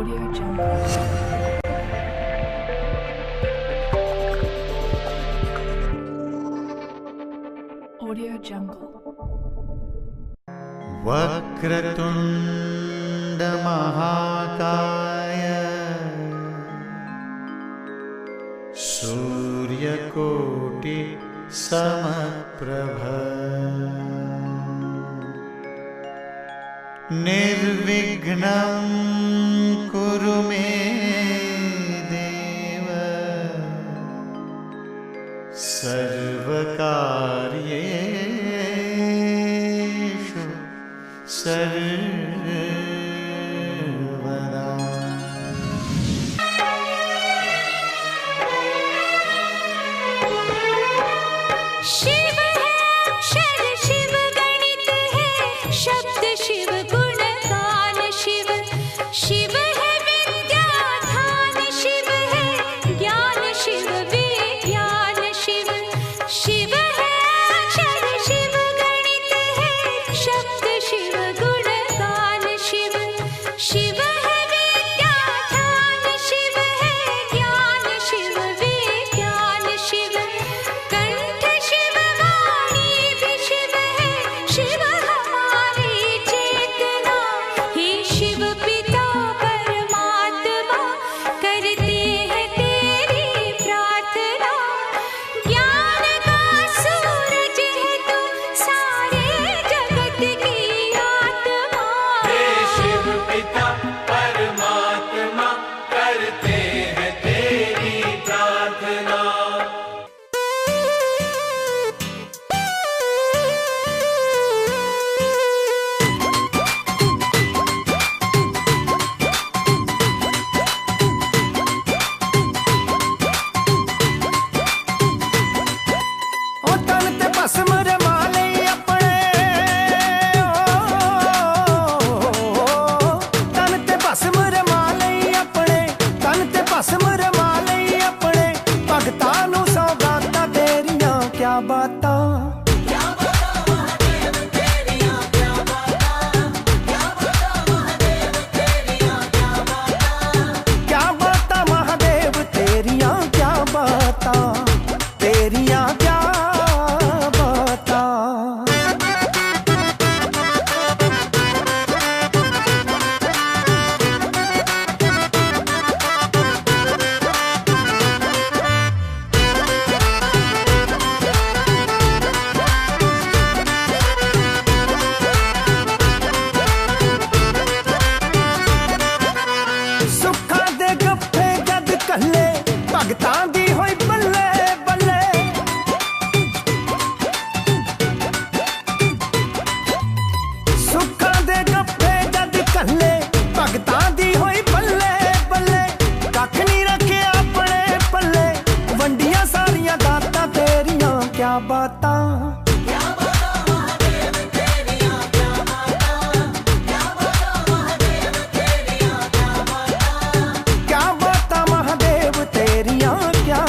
Audio Jungle. Audio Jungle. Vakratunda महाकाय सूर्यकोटि समप्रभ निर्विघ्नं कुरु मे देव सर्वकार्येषु सर्वदा। शिव है अक्षर शिव गणित है शब्द शिव गुण गान शिव शिव है विद्या ध्यान शिव है ज्ञान शिव विज्ञान शिव शिव है अक्षर शिव गणित है शब्द शिव गुण गान शिव शिव है विद्या ध्यान शिव है ज्ञान शिव विज्ञान शिव कंठ शिव वाणी भी शिव है शिव हमारी चेतना हे शिव पिता परमात्मा करते हैं तेरी प्रार्थना ज्ञान का सूरज है तू सारे जगत की आत्मा हे शिव पिता परमात्मा करते हैं तेरी प्रार्थना। ओ तन ते भस्म रमाले अपने तन ते भस्म रमाले अपने तन ते भस्म रमाले अपने भगतां नू सौगातां तेरियां क्या बातां क्या बातां महादेव तेरियां क्या बातां तेरियां क्या बातां। सुखां दे गप्फे जद कल्ले भगतां दी होई बल्ले बल्ले सुखां दे गप्फे जद कल्ले भगतां दी होई बल्ले बल्ले कख नहीं रखे अपने पल्ले वंडियां सारियां दातां तेरियां क्या बातां क्या बातां महादेव तेरियां क्या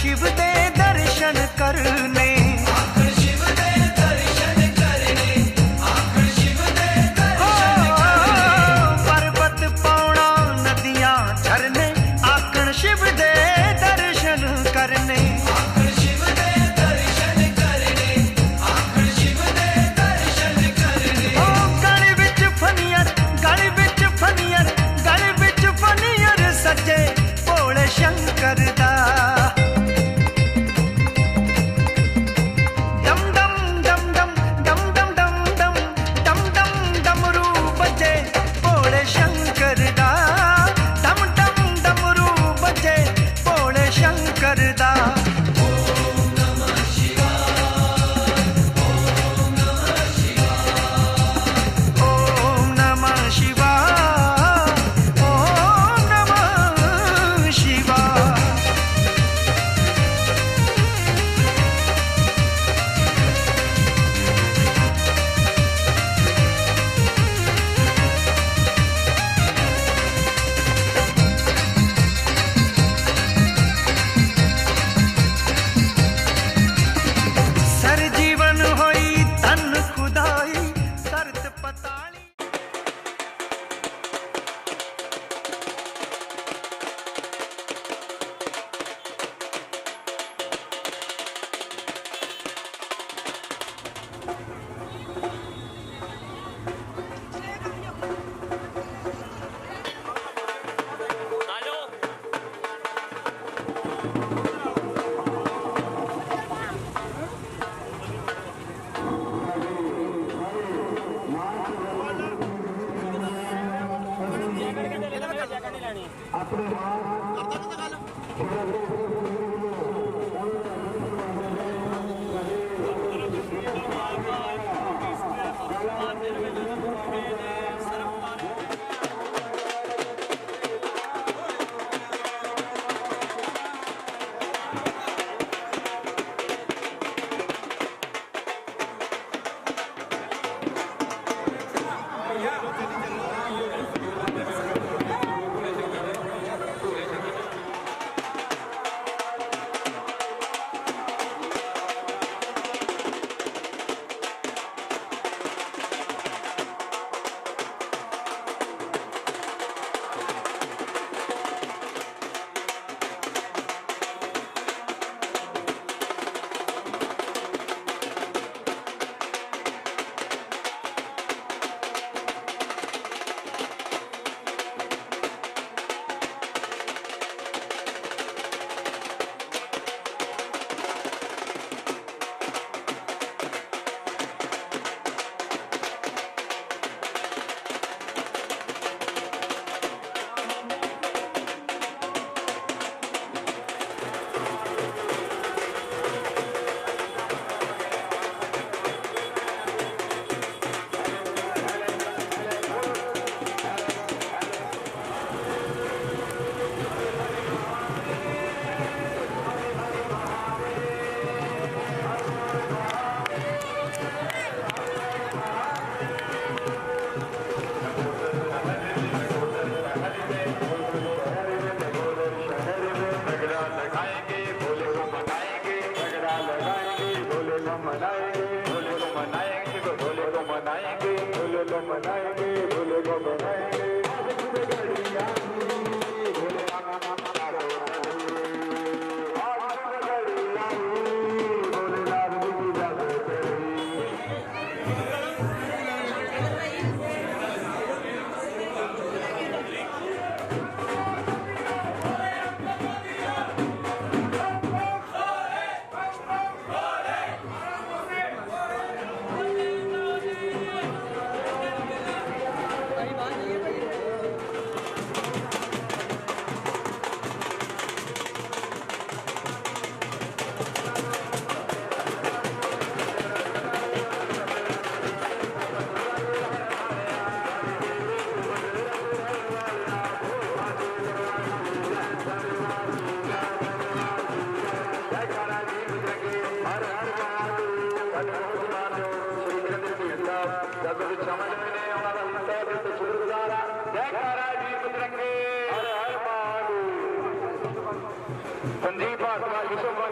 शिव दे दर्शन करने, आखिर शिव दे दर्शन करने, आखिर शिव दे दर्शन करने। पर्वत पौड़ा नदियां झरने, आखिर शिव दे दर्शन करने, आखिर शिव दे दर्शन करने, आखिर शिव दे दर्शन करने। ओ गल विच फनियर, गल विच फनियर, गल विच फनियर सजे भोले शंकर दा। डम डम डम डम डम डम डम डम डम डम डमरू बजे भोले शंकर दा। डम डम डमरू बजे भोले शंकर दा। ओम नमः शिवाय, ओम नमः शिवाय। ओम नमः शिवाय, ओम नमः शिवाय। सर जीवन होई तन खुदाई, सरत पताली।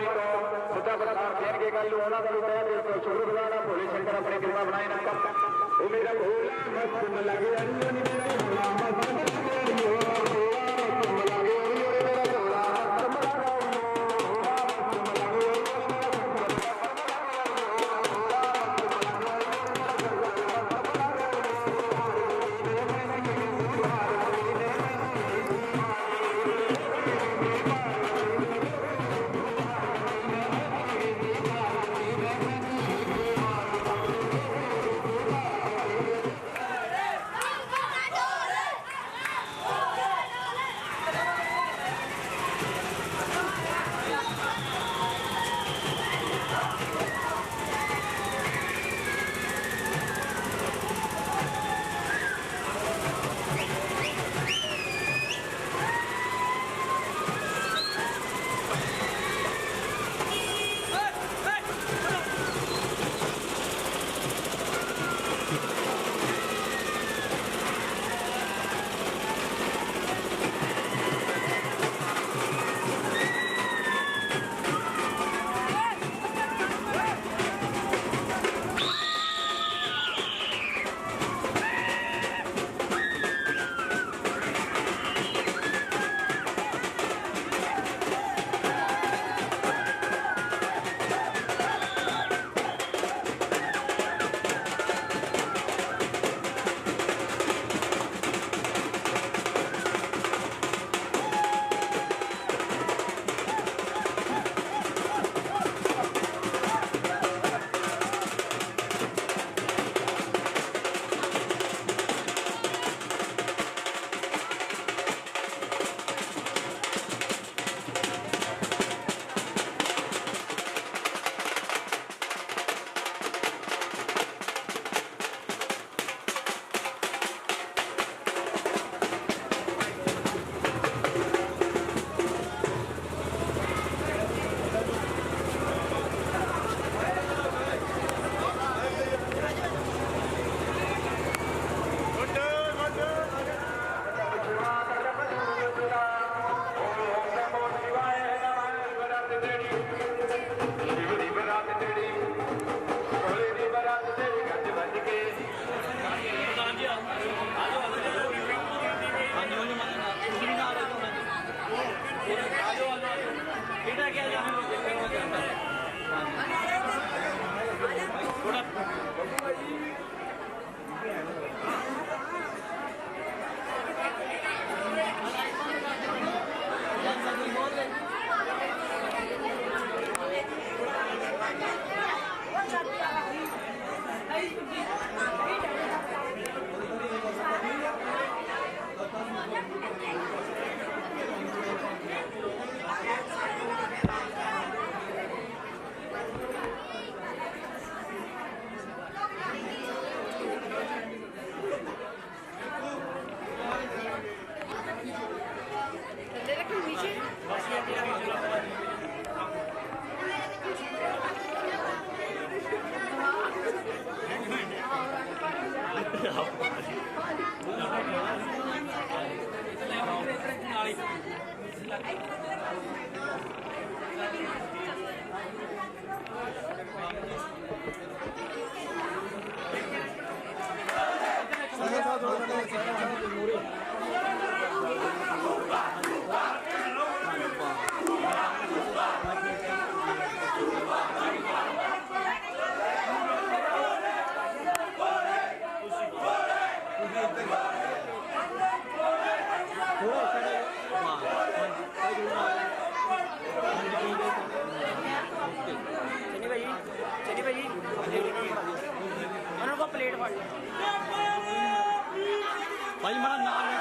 पार्टी को सच्चा प्रकार देन के कल उन्होंने का भी तय दिल को शुक्रगुजार है भोले शंकर अपनी कृपा बनाए रखा वो मेरा भोला मस्त लगे अंजन मेरा भोला मस्त लगे भाई मेरा नाम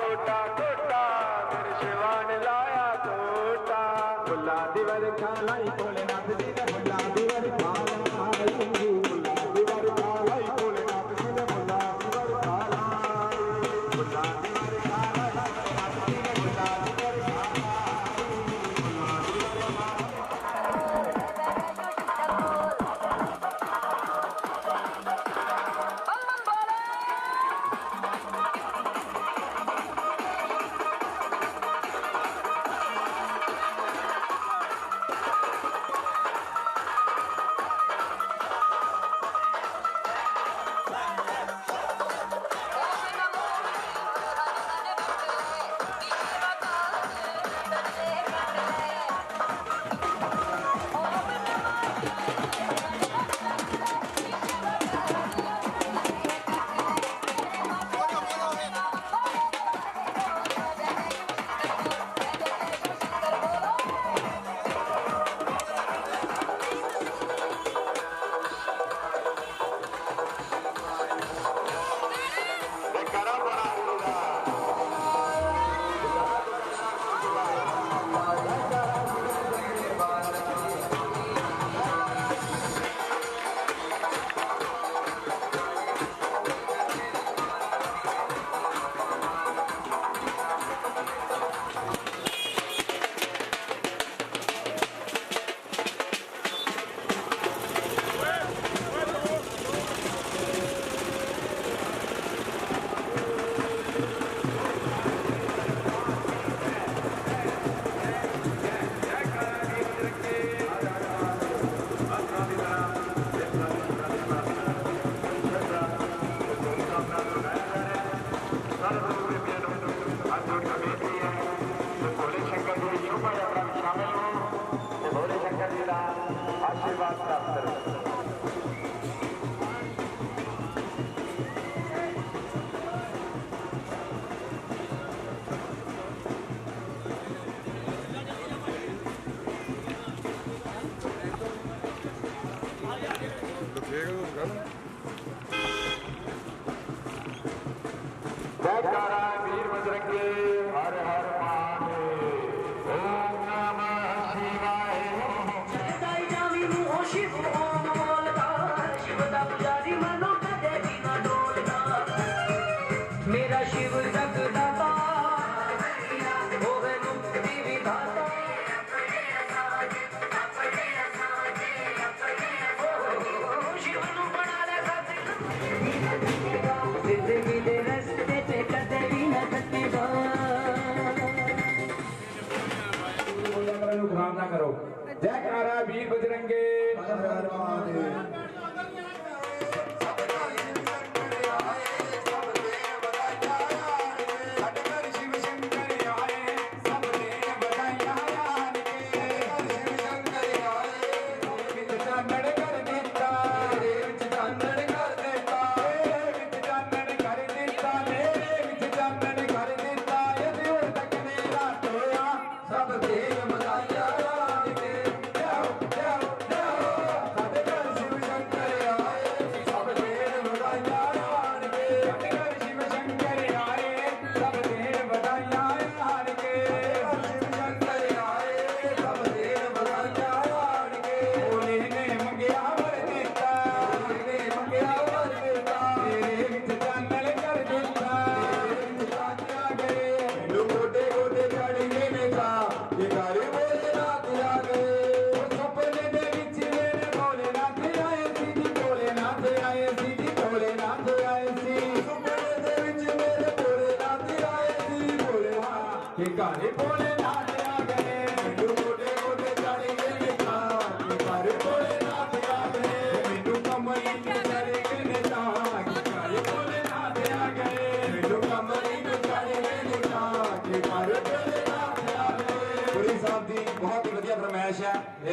कोटा कोटा मेरे शिवा ने लाया कोटा फुल्ला दीवार खालाई भोलेनाथ जी ने फुल्ला दीवार खालाई फुल्ला दीवार खालाई भोलेनाथ जी ने फुल्ला दीवार खालाई फुल्ला दीवार खालाई भोलेनाथ जी ने फुल्ला दीवार आशीर्वाद प्राप्त करें। जयकारा वीर बजरंगी हर हर महादेव ओम नमः शिवाय। मेरा शिव जगदाता होवे मुक्ति विधाता शिव नु बना ले जिंदगी दे रस्ते ते कदे भी न थकेगा। खराब ना करो। जयकारा वीर बजरंगे हर हर महादेव।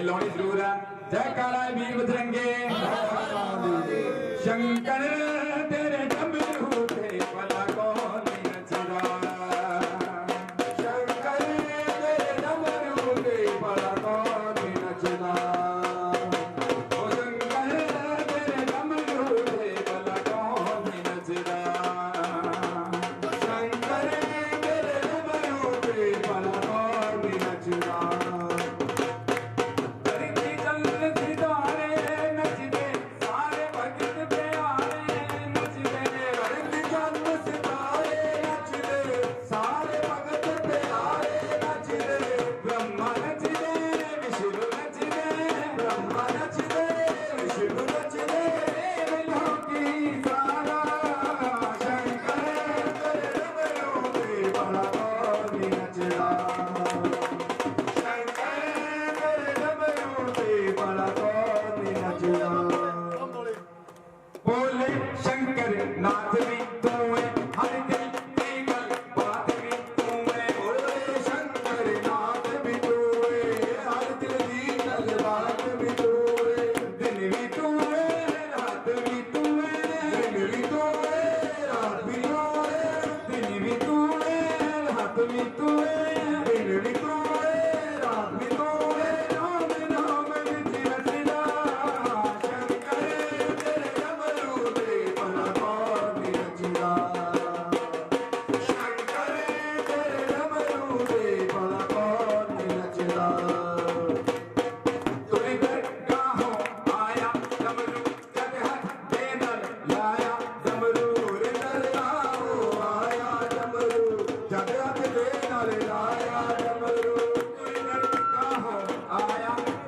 लानी जरूर है। जयकारा वीर बजरंगे शंकर तेरे डमरू पे भला कौन नचदा। शंकर तेरे डमरू पे भला कौन नचदा। ओ शंकर तेरे डमरू पे भला कौन नचदा। शंकर तेरे डमरू पे भला कौन नचदा।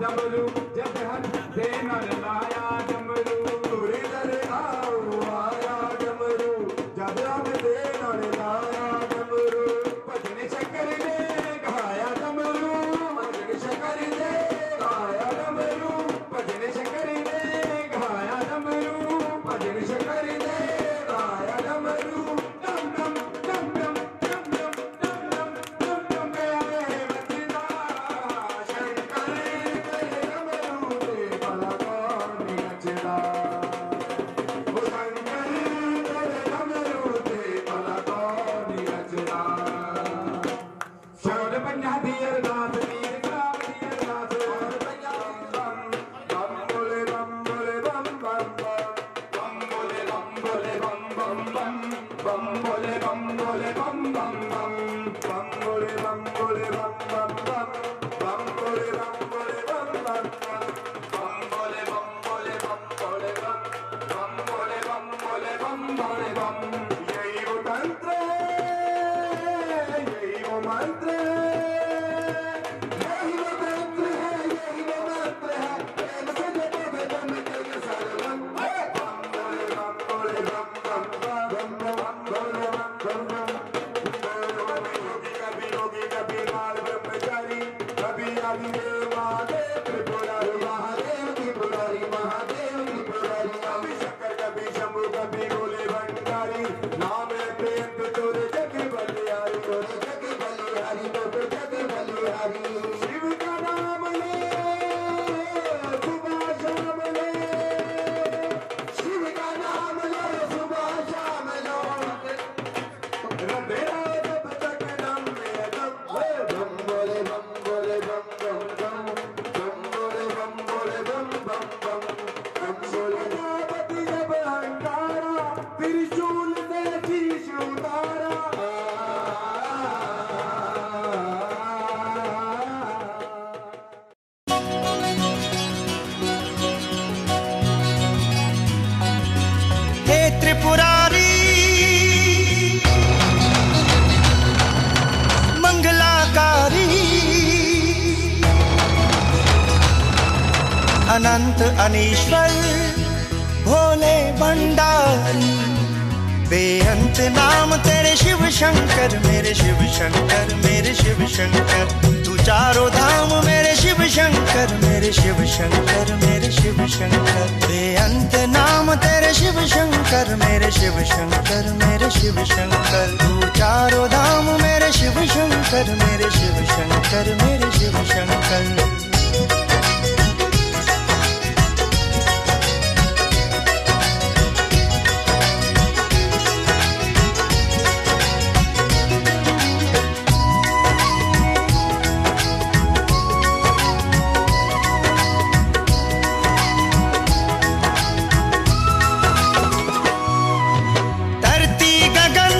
डमरू जब हर दे नर लाया डमरू तुरे दर आओ आया डमरू जब हम दे नर लाया डमरू भजन शंकर ने गाया डमरू भजन शंकर ने गाया डमरू भजन शंकर ने गाया डमरू भजन शंकर ने गाया डमरू डम डम डम डम डम डम डम डम डम डम गया बजना शंकर करे डमरू दे भला कौन नचदा वो शंकर करे डमरू दे भला कौन नचदा शोर पंजा दी अरदास वीर ग्राम दी अरदास शोर पंजा बम बम बोले बम बम बम बोले बम बम बम बोले बम बम बम बोले बम बोले बम बम बोले बम बोले बम बम बोले बम बोले बम बोले बम बोले बम बोले बम बोले बम यही वो तंत्र है यही वो मंत्र है यही वो तंत्र है यही वो मंत्र है प्रेम से जपो वेदन के सर्वम बम बोले बम बोले बम कभी योगी कभी बाल ब्रह्मचारी कभी आदिदेव महादेव त्रिपुरारी महादेव त्रिपुरारी महादेव त्रिपुरारी कभी शंकर कभी शंभु कभी भोले भंडारी नाम है प्रेम पे तोरे जग बलिहारी तोरे जग बलिहारी तोरे जग बलिहारी शिव का नाम ले सुबह शाम ले शिव का नाम ले सुबह शाम लो रंधेरा जब तक दम में दम बोले बम बोले बम बम बम बोले बम बोले बम बम बोले गणपति जब अंगारा त्रिशूल से शीश उतारा हे त्रिपुरारी मंगलाकारी अनंत अनीश्वर भोले भंडारी बेअंत नाम तेरे शिव शंकर मेरे शिव शंकर मेरे शिव शंकर तू चारों धाम मेरे शिव शंकर मेरे शिव शंकर मेरे शिव शंकर बेअंत नाम तेरे शिव शंकर मेरे शिव शंकर मेरे शिव शंकर तू चारों धाम मेरे शिव शंकर मेरे शिव शंकर मेरे शिव शंकर धरती गगन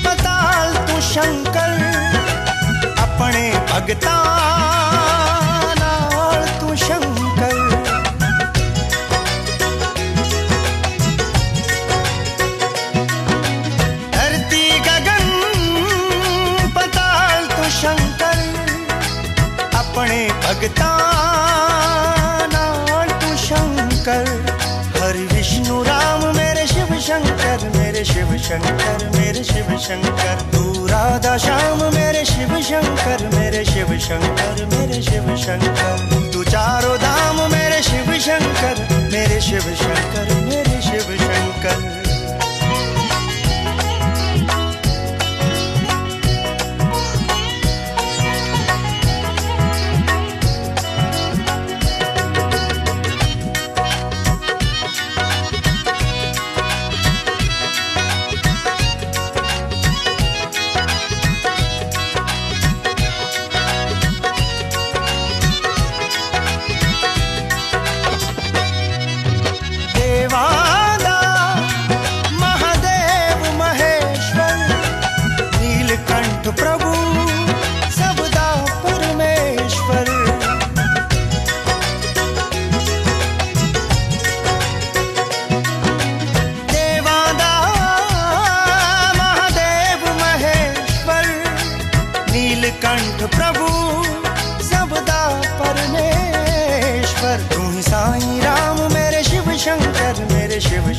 पताल तू शंकर अपने भगतां नाल तू शंकर धरती गगन पताल तू शंकर अपने भगतां नाल तू शंकर हरि विष्णु राम मेरे शिव शंकर मेरे शिव शंकर मेरे शिव शंकर तू राधा श्याम मेरे शिव शंकर मेरे शिव शंकर मेरे शिव शंकर तू चारों धाम मेरे शिव शंकर मेरे शिव शंकर मेरे शिव शंकर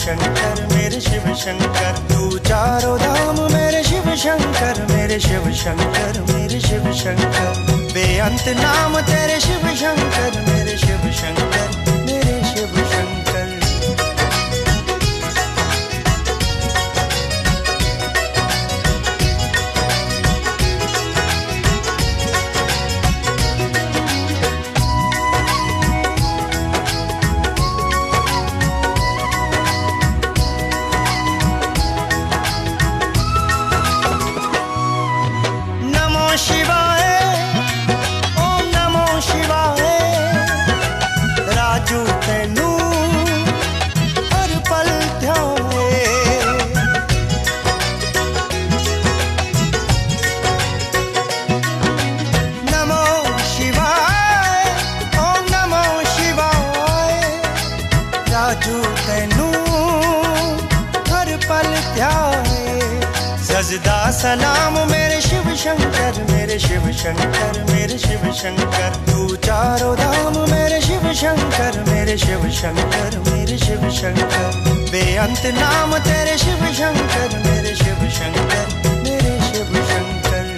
शंकर मेरे शिव शंकर, तू चारों धाम मेरे शिव शंकर, मेरे शिव शंकर, मेरे शिव शंकर, बेअंत नाम तेरे शिव शंकर, मेरे शिव शंकर, मेरे शिव शंकर। सजदा सलाम मेरे शिव शंकर, मेरे शिव शंकर, मेरे शिव शंकर, तू चारों धाम मेरे शिव शंकर, मेरे शिव शंकर, मेरे शिव शंकर, बेअंत नाम तेरे शिव शंकर, मेरे शिव शंकर, मेरे शिव शंकर।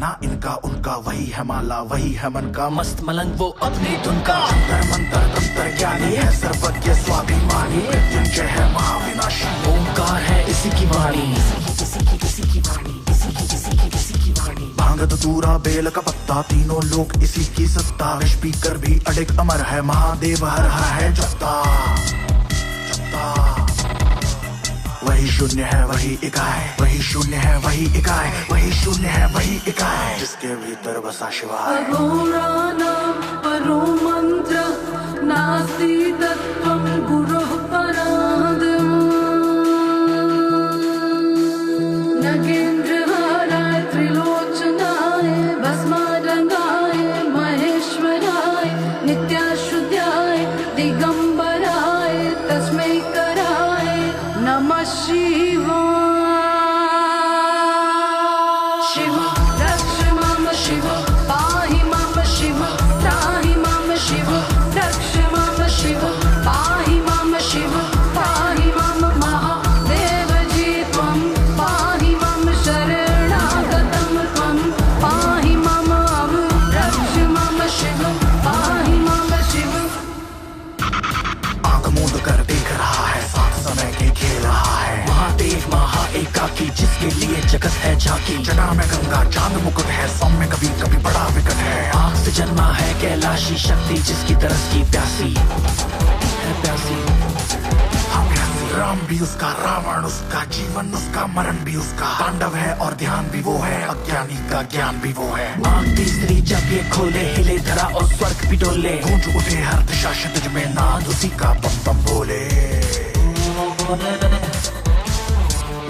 ना इनका उनका वही है माला वही है मन का मस्त मलंग वो अपनी धुन का अंतर मंतर तंत्र ज्ञानी है सर्वज्ञ स्वाभिमानी मृत्युंजय है महाविनाशी ओंकार है इसी की वाणी भांग धतूरा बेल का पत्ता तीनों लोग इसी की सत्ता विष पीकर भी अडिग अमर है महादेव हर है जपता वही शून्य है वही इकाई वही शून्य है वही इकाई वही शून्य है वही इकाई जिसके भीतर बसा शिवाय अघोराणां परो मंत्र नास्ति तत्त्वं गुरुः परादिम् नगेन्द्रहाराय त्रिलोचनाय भस्माडंगाय महेश्वराय नित्याशुद्धाय दिगंबराय तस्मै कराय नमः शिवाय शिव रक्ष मां शिव पाहि मां शिव त्राहि मां शिव रक्ष मां शिव पाहि मां शिव पाहि मां महादेव जी त्वं पाहि मां शरणागतं त्वं पाहि मां रक्ष मां शिव पाहि मां शिव आंख मूंद कर देख रहा है साथ समय के खेल रहा है महादेव महा एकाकी जिसके लिए जगत है झांकी जटा में गंगा चांद मुकुट है सौम्य कभी कभी बड़ा विकट है आंख से जन्मा है कैलाशी शक्ति जिसकी तरस की प्यासी है प्यासी हम प्यासी राम भी उसका रावण उसका जीवन उसका मरण भी उसका तांडव है और ध्यान भी वो है अज्ञानी का ज्ञान भी वो है आंख तीसरी जब ये खोले हिले धरा और स्वर्ग भी डोले गूंज उठे हर दिशा क्षितिज में नाद उसी का बम बम बोले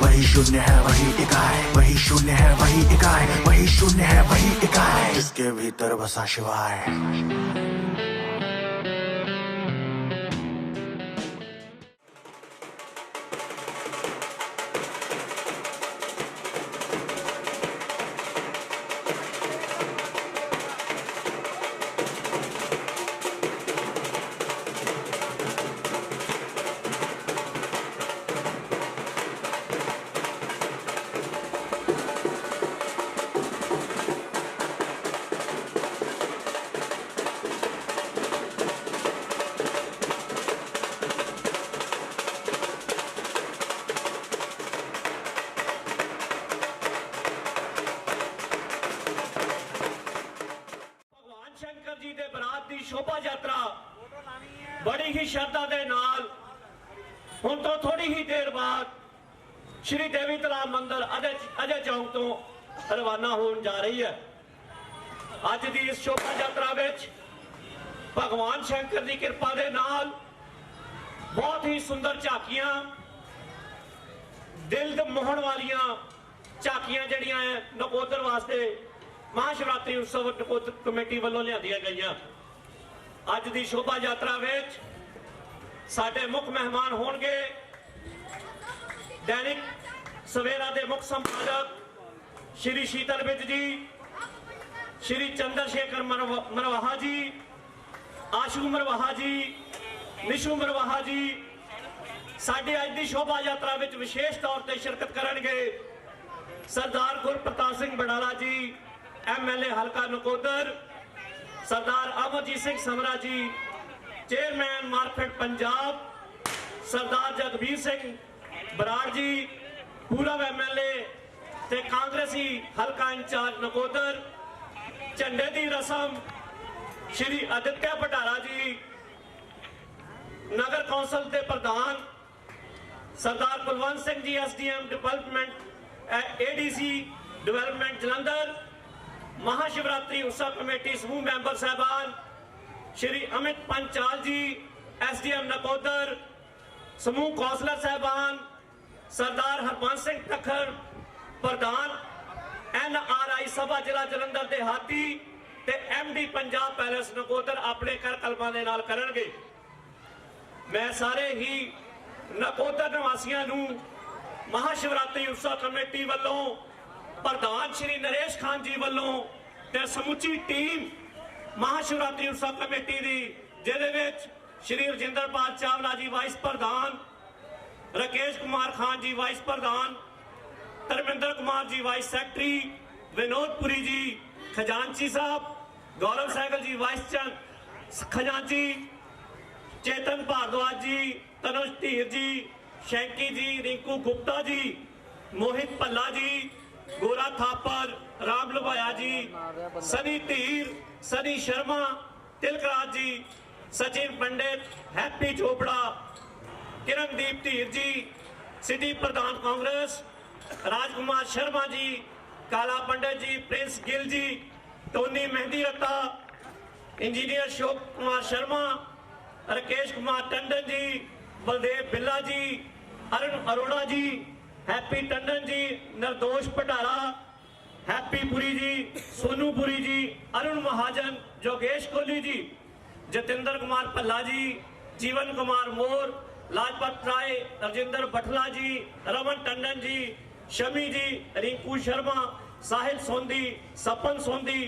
वही शून्य है वही इकाई वही शून्य है वही इकाई वही शून्य है वही इकाई जिसके भीतर बसा शिवाय शंकर जी दे बरात दी शोभा यात्रा बड़ी ही श्रद्धा दे नाल हुण तो थोड़ी ही देर बाद श्री देवी तलाब मंदिर अजय चौक तो रवाना होने जा रही है। अज दी इस शोभा यात्रा विच भगवान शंकर की कृपा दे नाल बहुत ही सुंदर झाकियां दिल मोहन वालियां झाकियां जड़ियां नकोदर वास्ते महाशिवरात्रि उत्सव नकोदर कमेटी वालों लियांदियां गईयां। अज दी शोभा यात्रा विच साडे मुख मेहमान होणगे दैनिक सवेरा दे मुख संपादक श्री शीतल विज जी, श्री चंद्रशेखर मरवाहा जी, आशू मरवाहा जी, निशू मरवाहा जी साडे अज दी शोभा यात्रा विच विशेष तौर पर शिरकत करनगे। सरदार गुरप्रताप सिंह बडाला जी MLA हलका नकोदर, सरदार अमरजीत सिंह समरा जी चेयरमैन मार्केट पंजाब, सरदार जगबीर सिंह बराड़ जी पूर्व MLA ते कांग्रेसी हलका इंचार्ज नकोदर। झंडे की रस्म श्री आदित्य भटारा जी नगर कौंसल के प्रधान, सरदार Kulwant Singh ji SDM development ADC development Jalandhar, Mahashivratri उत्सव कमेटी समूह मैंबर साहबान श्री अमित पंचाल जी SDM नकोदर, समूह कौंसलर साहबान सरदार हरबंस सिंह तखर प्रधान NRI सभा जिला जलंधर के हाथी ते MD पंजाब पैलेस नकोदर अपने कर कलमां दे नाल करनगे। मैं सारे ही नकोदर निवासियों नूं महाशिवरात्रि उत्सव कमेटी वालों प्रधान श्री नरेश खान जी वालों ते समुची टीम महाशिवरात्रि उत्सव कमेटी दी जिहदे विच श्री रजिंदर पाल चावला जी वाइस प्रधान, राकेश कुमार खान जी वाइस प्रधान, धर्मेंद्र कुमार जी वाइस सैकटरी विनोदपुरी जी खजांची साहब, गौरव सहगल जी वाइस खजांची, चेतन भारद्वाज जी, तनुज धीर जी, शैंकी जी, रिंकू गुप्ता जी, मोहित भल्ला जी, गोरा थापर, राम लुभाया जी, सनी धीर, सनी शर्मा, तिलकराज जी, सचिन पंडित, हैप्पी चोपड़ा, किरणदीप धीर जी, सिटी प्रधान कांग्रेस, राजकुमार शर्मा जी, काला पंडित जी, प्रिंस गिल जी, टोनी मेहंदी रत्ता, इंजीनियर अशोक कुमार शर्मा, राकेश कुमार टंडन जी, बलदेव बिल्ला जी, अरुण अरोड़ा जी, हैप्पी टंडन जी, निर्दोष पटारा, हैप्पी पुरी जी, सोनू पुरी जी, अरुण महाजन, जोगेश कोहली जी, जतिंदर कुमार भल्ला जी, जीवन कुमार मोर, लाजपत राय, राजेंद्र बटला जी, रमन टंडन जी, शमी जी, रिंकू शर्मा, साहिल सोंधी, सपन सोंधी,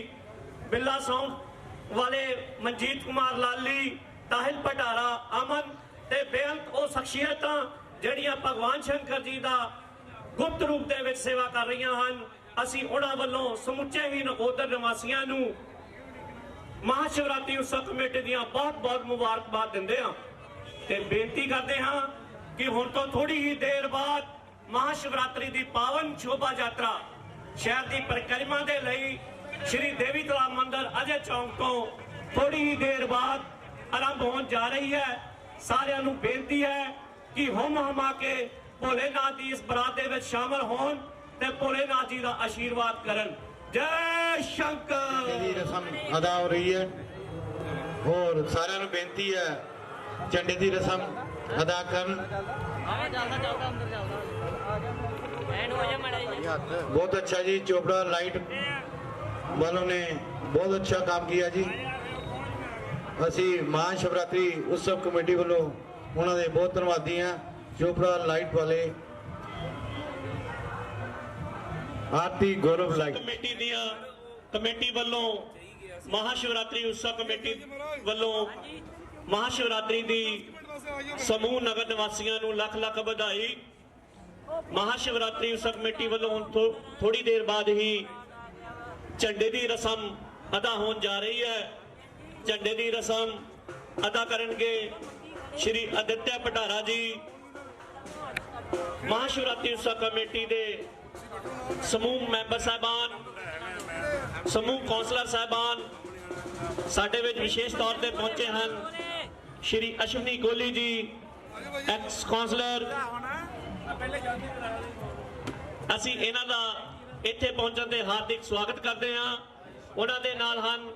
बिल्ला सौंग वाले, मनजीत कुमार लाली, ताहिल पटारा, अमन ते बेअंत ਉਹ ਸ਼ਖਸੀਅਤਾਂ ਜਿਹੜੀਆਂ ਭਗਵਾਨ ਸ਼ੰਕਰ ਜੀ ਦਾ ਗੁਪਤ ਰੂਪ ਦੇ ਵਿੱਚ ਸੇਵਾ ਕਰ ਰਹੀਆਂ ਹਨ। ਅਸੀਂ ਉਹਨਾਂ ਵੱਲੋਂ ਸਮੁੱਚੇ ਹੀ ਨਕੋਦਰ ਨਿਵਾਸੀਆਂ ਨੂੰ ਮਹਾਸ਼ਿਵਰਾਤਰੀ ਉਤਸਵ ਕਮੇਟੀ ਦੀਆਂ ਬਹੁਤ-ਬਹੁਤ ਮੁਬਾਰਕਬਾਦ ਦਿੰਦੇ ਹਾਂ ਤੇ ਬੇਨਤੀ ਕਰਦੇ ਹਾਂ ਕਿ ਹੁਣ ਤੋਂ ਥੋੜੀ ਹੀ ਦੇਰ ਬਾਅਦ ਮਹਾਸ਼ਿਵਰਾਤਰੀ ਦੀ ਪਾਵਨ ਸ਼ੋਭਾ ਯਾਤਰਾ ਸ਼ਹਿਰ ਦੀ ਪਰਿਕਰਮਾ ਦੇ ਲਈ ਸ਼੍ਰੀ ਦੇਵੀ ਤਲਾਬ ਮੰਦਿਰ ਅਜੇ ਚੌਂਕ ਤੋਂ ਥੋੜੀ ਹੀ ਦੇਰ ਬਾਅਦ आरंभ होने जा रही है। सारिਆਂ ਨੂੰ बेनती है कि हुम हुमा के भोलेनाथ की इस बरात दे विच शामिल होन ते भोलेनाथ जी का आशीर्वाद करन। जय शंकर। की रस्म अदा हो रही है और सारिਆਂ ਨੂੰ बेनती है झंडे की रस्म अदा करन। बहुत अच्छा जी, चोपड़ा लाइट वालों ने बहुत अच्छा काम किया जी। ਅਸੀਂ महाशिवरात्रि उत्सव कमेटी ਵੱਲੋਂ ਉਹਨਾਂ ਦੇ ਬਹੁਤ ਧੰਨਵਾਦੀ ਹਾਂ। ਚੋਪੜਾ ਲਾਈਟ ਵਾਲੇ, ਆਰਤੀ ਗੌਰਵ ਲਾਈਟ ਕਮੇਟੀ ਵੱਲੋਂ महाशिवरात्रि उत्सव कमेटी ਵੱਲੋਂ महाशिवरात्रि ਦੀ ਸਮੂਹ ਨਗਰ ਨਿਵਾਸੀਆਂ ਨੂੰ ਲੱਖ ਲੱਖ ਵਧਾਈ। महाशिवरात्रि उत्सव कमेटी ਵੱਲੋਂ ਹੁਣ ਥੋੜੀ ਦੇਰ ਬਾਅਦ ਹੀ ਝੰਡੇ ਦੀ ਰਸਮ ਅਦਾ ਹੋਣ ਜਾ ਰਹੀ ਹੈ। झंडे की रस्म अदा करेंगे श्री आदित्य पटारा जी। महाशिवरात्रि उत्सव कमेटी के समूह मैंबर साहबान, समूह कौंसलर साहबान साडे विच विशेष तौर पर पहुंचे हैं। श्री अश्विनी कोहली जी, एक्स कौंसलर, असी इन्हां दा इत्थे पहुंचण ते हार्दिक स्वागत करते हैं। उन्हां दे नाल हन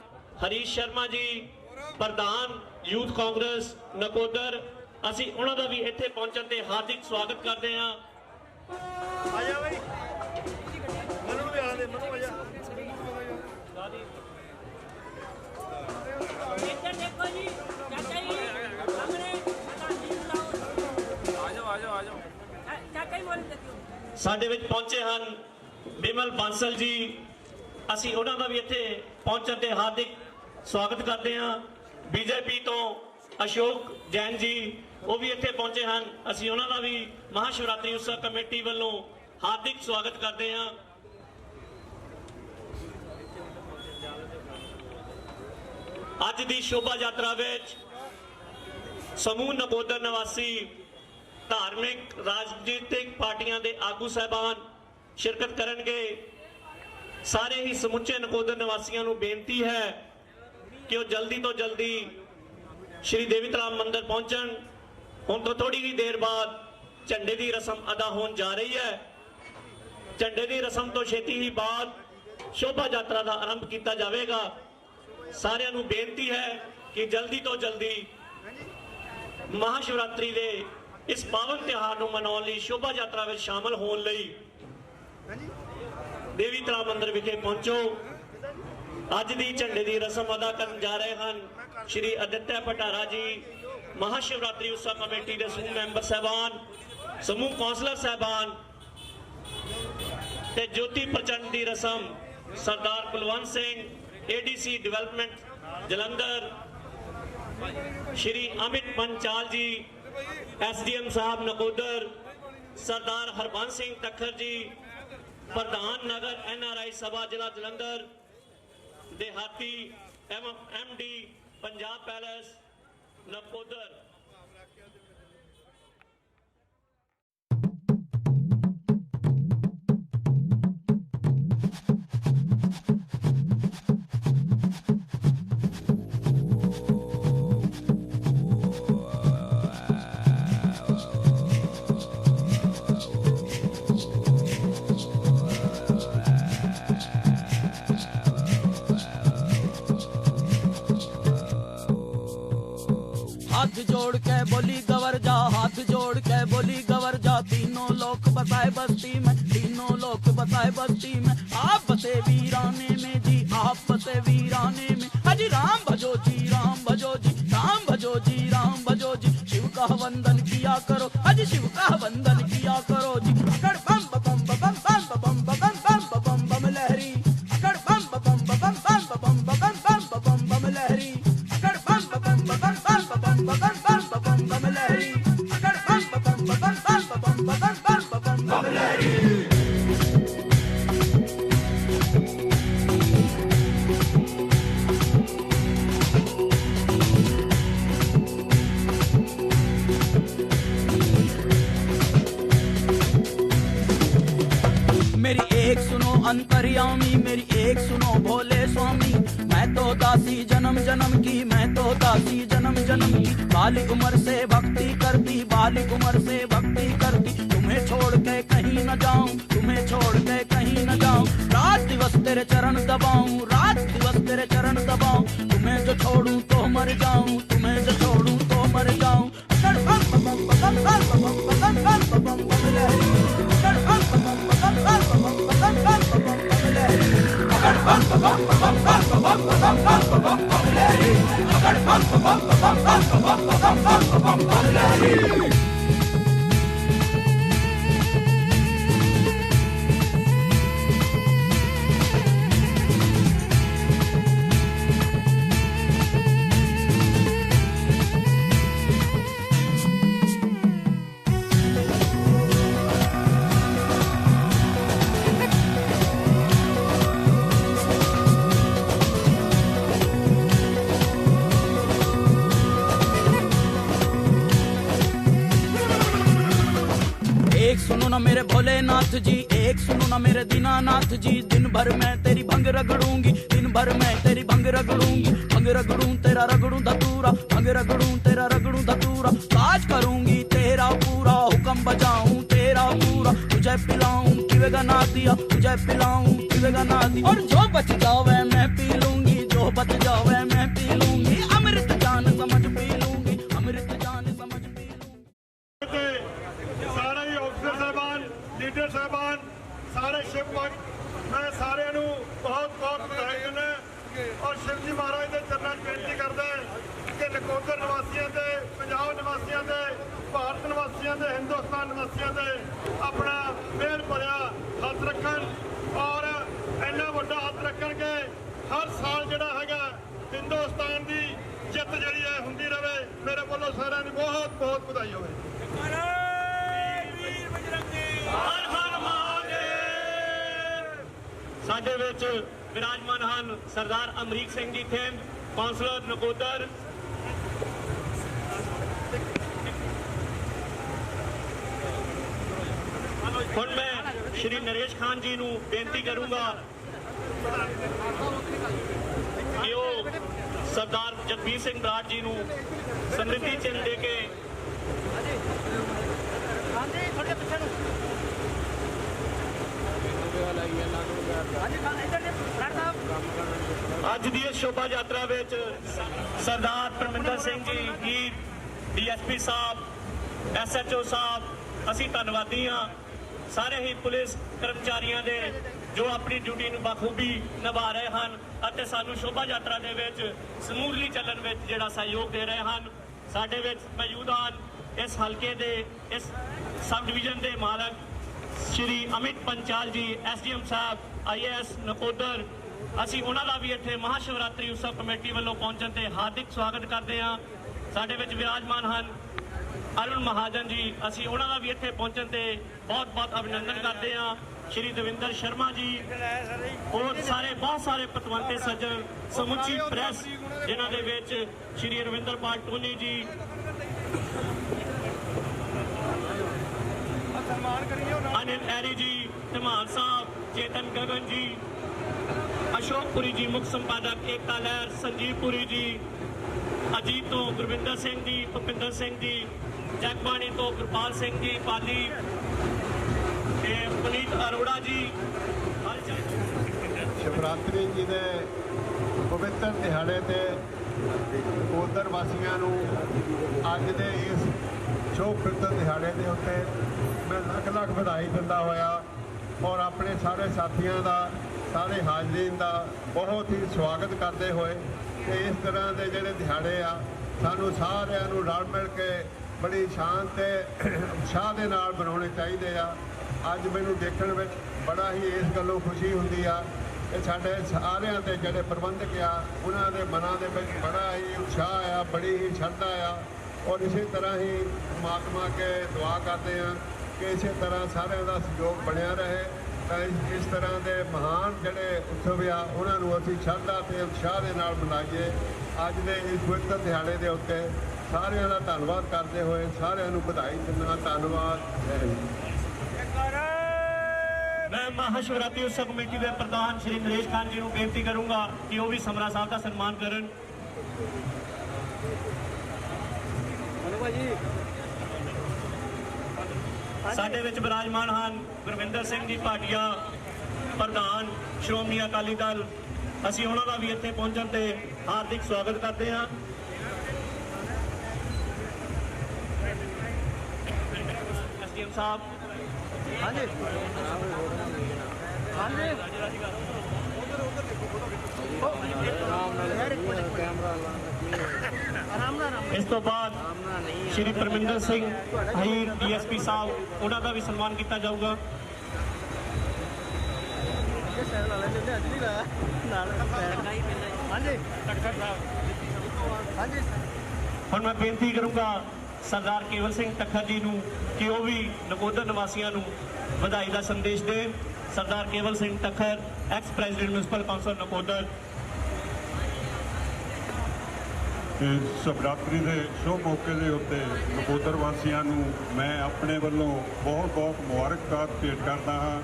हरीश शर्मा जी, प्रधान यूथ कांग्रेस नकोदर। असी उन्हां दा भी इत्थे पहुंचण ते हार्दिक स्वागत करते हैं। साडे विच पहुंचे हैं बिमल बांसल जी। असी उन्हां दा भी इत्थे पहुंचण ते हार्दिक स्वागत करते हैं। बीजेपी तो अशोक जैन जी वो भी इत्थे पहुंचे हैं। असी उन्हां दा भी महाशिवरात्रि उत्सव कमेटी वालों हार्दिक स्वागत करते हैं। अज दी शोभा यात्रा विच समूह नकोदर निवासी धार्मिक राजनीतिक पार्टियां दे आगू साहबान शिरकत करनगे। सारे ही समुचे नकोदर निवासियों को बेनती है कि वो जल्दी तो जल्दी श्री देवी तलाब मंदिर पहुंचन। हुण तो थोड़ी ही देर बाद झंडे की रस्म अदा होने जा रही है। झंडे की रस्म तो छेती ही बाद शोभा यात्रा का आरंभ किया जाएगा। सारिਆਂ ਨੂੰ बेनती है कि जल्दी तो जल्दी महाशिवरात्रि के इस पावन त्योहार को मनाने लई शोभा यात्रा में शामिल होने लई देवी तलाब मंदिर विखे पहुंचो। अज की झंडे की रस्म अदा करन जा रहे हैं श्री आदित्य पटारा जी, महाशिवरात्रि उत्सव कमेटी के समूह मैंबर साहबान, समूह कौंसलर साहबान ते ज्योति प्रचंड की रस्म सरदार कुलवंत सिंह, एडीसी डिवेलपमेंट जलंधर, श्री अमित पंचाल जी, एसडीएम साहब नकोदर, सरदार हरबंस सिंह तखर जी, प्रधान नगर NRI सभा जिला जलंधर देहाती MD पंजाब पैलेस नकोदर। हाथ जोड़ के बोली गवर जा, हाथ जोड़ के बोली गवर जा, तीनों लोग बसाए बस्ती में, तीनों लोग बसाए बस्ती में। आप बसे वीराने में जी, आप बसे वीराने में। अजी राम भजो जी, राम भजो जी, राम भजो जी, राम भजो जी। शिव का वंदन किया करो, अजी शिव का वंदन किया करो जी। अकड़ बम बम बम बम बम बम बम बम बम बम लहरी, अकड़ बम बम बम बम बम बम बम बम बम लहरी, अकड़ बम बम बम बम बम लहरी, अकड़ बम बम बम लहरी। मेरी एक सुनो अंतर्यामी, मेरी एक सुनो भोले स्वामी। मैं तो दासी जन्म जन्म की, मैं तो दासी जन्म जन्म की। बाली उम्र से भक्ति करती, बाली उम्र से भक्ति करती। तुम्हें छोड़ के कहीं न जाऊं, तुम्हें छोड़ के कहीं न जाऊं। रात दिवस तेरे चरण दबाऊं, रात दिवस तेरे चरण दबाऊं। तुम्हें जो छोड़ूं तो मर जाऊं, तुम्हें जो छोड़ूं तो मर जाऊं। अकड़ बम बम बम बम बम बम बम बम बम लहरी, अकड़ बम बम बम बम बम बम बम लहरी, अकड़ बम बम बम बम बम लहरी, अकड़ बम बम बम बम लहरी। एक सुनो ना मेरे भोलेनाथ जी, एक सुनो ना मेरे दीनानाथ जी। दिन भर मैं तेरी भंग रगड़ूंगी, दिन भर मैं तेरी भंग रगड़ूंगी। भंग रगड़ूं तेरा रगड़ूं धतूरा, भंग रगड़ूं तेरा रगड़ूं धतूरा। काज करूंगी तेरा पूरा, हुक्म बजाऊं तेरा पूरा। तुझे पिलाऊं पीवेगा ना दिया, तुझे पिलाऊं पीवेगा ना दिया। और जो बच जावे मैं पी लूंगी, जो बच जावे मैं पी लूंगी। अमृत जान समझ पी लूंगी, अमृत जान समझ पी लूंगी। सारे ही ऑफिसर साहबान, लीडर साहबान, सारे शिव भक्त, मैं सारे बहुत बहुत बधाई दिंदा और शिव जी महाराज के चरणों में बेनती करदा कि नकोदर निवासियों के, पंजाब निवासियों के, भारत निवासियों के, हिंदुस्तान निवासियों के अपना मेहर भरिया हथ रखन और इन्ना वड्डा हथ रखन के हर साल जिहड़ा हैगा हिंदुस्तान की जित जिहड़ी है हुंदी रहे। मेरे वालों सारिਆਂ ਨੂੰ बहुत बहुत बधाई होवे। हर हर महादेव। साडे विच विराजमान हन सरदार अमरीक सिंह जी थेम, कौंसलर नकोदर। हुण मैं श्री नरेश खान जी नूं बेनती करूंगा कि वो सरदार जगबीर सिंह बराड़ जी नूं समृद्धि चिन्ह दे के अज दी शोभा यात्रा विच सरदार परमिंदर सिंह जी हीर, DSP साहब, SHO साहब, असी धन्नवादी हाँ सारे ही पुलिस कर्मचारियों के जो अपनी ड्यूटी बखूबी निभा रहे हैं और सानू शोभा यात्रा दे विच समूहली चलन विच जिहड़ा सहयोग दे रहे हैं। साडे विच मौजूद हैं इस हल्के दे इस सब डिवीजन के मालक श्री अमित पंचाल जी, SDM साहब, IAS नकोदर। असी उन्हां दा भी इत्थे महाशिवरात्रि उत्सव कमेटी वालों पहुंचण ते हार्दिक स्वागत करते हैं। साडे विच विराजमान हैं अरुण महाजन जी, असी उन्हां दा भी इत्थे पहुंचण ते बहुत बहुत अभिनंदन करते हैं। श्री देविंदर शर्मा जी और सारे बहुत सारे पतवंते सज्जन समुची प्रेस जिन्हां दे विच श्री रविंदर पाल टोनी जी अनिल एरी जी धमाल साहब चेतन गगन जी अशोक पुरी जी मुख्य संपादक एकता लहर संजीव पुरी जी अजीत तो गुरविंदर सिंह जी भुपिंदर सिंह जी जगबाणी तो गुरपाल सिंह जी पाली पुनीत अरोड़ा जी शिवरात्रि जी के पवित्र दिहाड़े ते नकोदर वासियों नूं अज दे इस शोककृत दिहाड़े के उत्ते मैं लख लख बधाई दिंदा होया और अपने सारे साथियों का सारे हाजरीन का बहुत ही स्वागत करते हुए कि इस तरह के जोड़े दिहाड़े आ सानू सारिਆਂ ਨੂੰ रल मिल के बड़ी शांत उत्साह के नाल मनाने चाहिए आ। अज मैनू देखने में बड़ा ही इस गलों खुशी होंदी आ कि साडे सारिਆਂ ਦੇ ਜਿਹੜੇ प्रबंधक आ उन्हां दे मनां दे विच बड़ा ही उत्साह आ बड़ी ही श्रद्धा आ और इसी तरह ही परमात्मा के दुआ करते हैं कि इसी तरह सारिਆਂ ਦਾ सहयोग बनया रहे तो इस तरह के महान ਜਿਹੜੇ उत्सव आ उन्होंने असीं श्रद्धा ते उत्साह के नाल मनाइए। अज के इस पवित्र दिहाड़े के उत्ते सारिਆਂ ਦਾ धन्यवाद करते हुए सारिਆਂ ਨੂੰ ਵਧਾਈ दिंदा धन्यवाद। मैं महाशिवरात्रि उत्सव कमेटी के प्रधान श्री नरेश खान जी को बेनती करूंगा कि वो भी समरा साहब का सम्मान करन। साडे विच विराजमान हैं गुरविंदर सिंह जी भाटिया प्रधान श्रोमणी अकाली दल असीं उन्हां दा भी इत्थे पहुंचण ते हार्दिक स्वागत करते हैं। एसडीएम साहब हाँ जी हाँ जी इस तो बाद श्री परमिंदर सिंह हीर डीएसपी साहब उन्हों का भी सम्मान किया जाऊगा। हुण मैं बेनती करूँगा सरदार केवल सिंह तखर जी नूं कि वो भी नकोदर निवासियों नूं बधाई का संदेश दे। Sardar Kewal Singh Takhar ex president municipal council Nakodar. Shivratri के शुभ मौके के उत्ते नकोदर वासियों नूं मैं अपने वालों बहुत बहुत मुबारकबाद भेंट करता हाँ।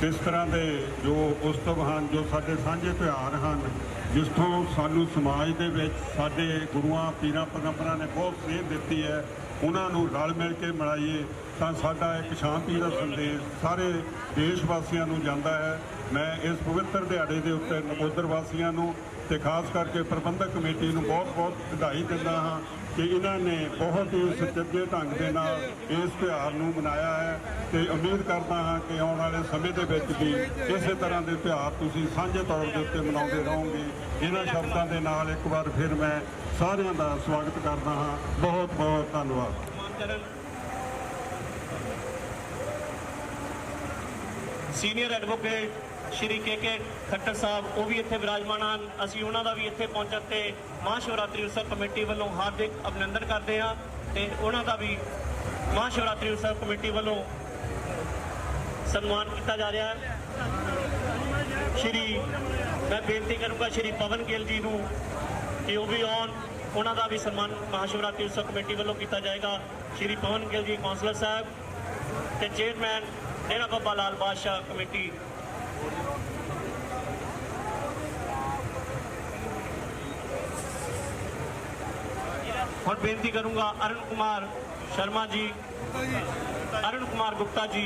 इस तरह के जो उत्सव हैं जो साडे सांझे त्यौहार हैं जिसों सानू समाज के विच साडे गुरुआं पीरां पैगंबरां ने बहुत सेध दी है उन्होंने रल मिल के मनाइए तो साडा एक शांति का संदेश सारे देशवासियों को जाता है। मैं इस पवित्र दिहाड़े के उत्ते नकोदर वासियों को ते खास करके प्रबंधक कमेटी को बहुत बहुत बधाई दिंदा हाँ कि इन्होंने बहुत ही सुचज्जे ढंग के नाल इस त्यौहार को मनाया है। तो उम्मीद करता हाँ कि आने वाले समय के विच भी इस तरह के त्यौहार तुसीं सांझे तौर के उत्ते मनाउंदे रहोगे। इन्हां शब्दों के नाल एक बार फिर मैं सारिਆਂ का स्वागत करता हाँ। बहुत बहुत धन्यवाद। सीनियर एडवोकेट श्री के खट्टर साहब वो भी इत्थे विराजमान हैं। असीं उन्हां दा भी इत्थे पहुंचण ते महाशिवरात्रि उत्सव कमेटी वालों हार्दिक अभिनंदन करते हैं ते उन्हां दा भी महाशिवरात्रि उत्सव कमेटी वालों सम्मान किया जा रहा है। श्री मैं बेनती करूँगा श्री पवन गिल जी को कि वो भी आउण उन्हां दा भी सम्मान महाशिवरात्रि उत्सव कमेटी वालों किया जाएगा। श्री पवन गिल जी कौंसलर साहब ते चेयरमैन डेरा बाबा लाल बादशाह कमेटी। और बेनती करूंगा अरुण कुमार शर्मा जी अरुण कुमार गुप्ता जी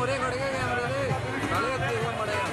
मुरे खड़ गए कैमरे दे साले देखो मड़े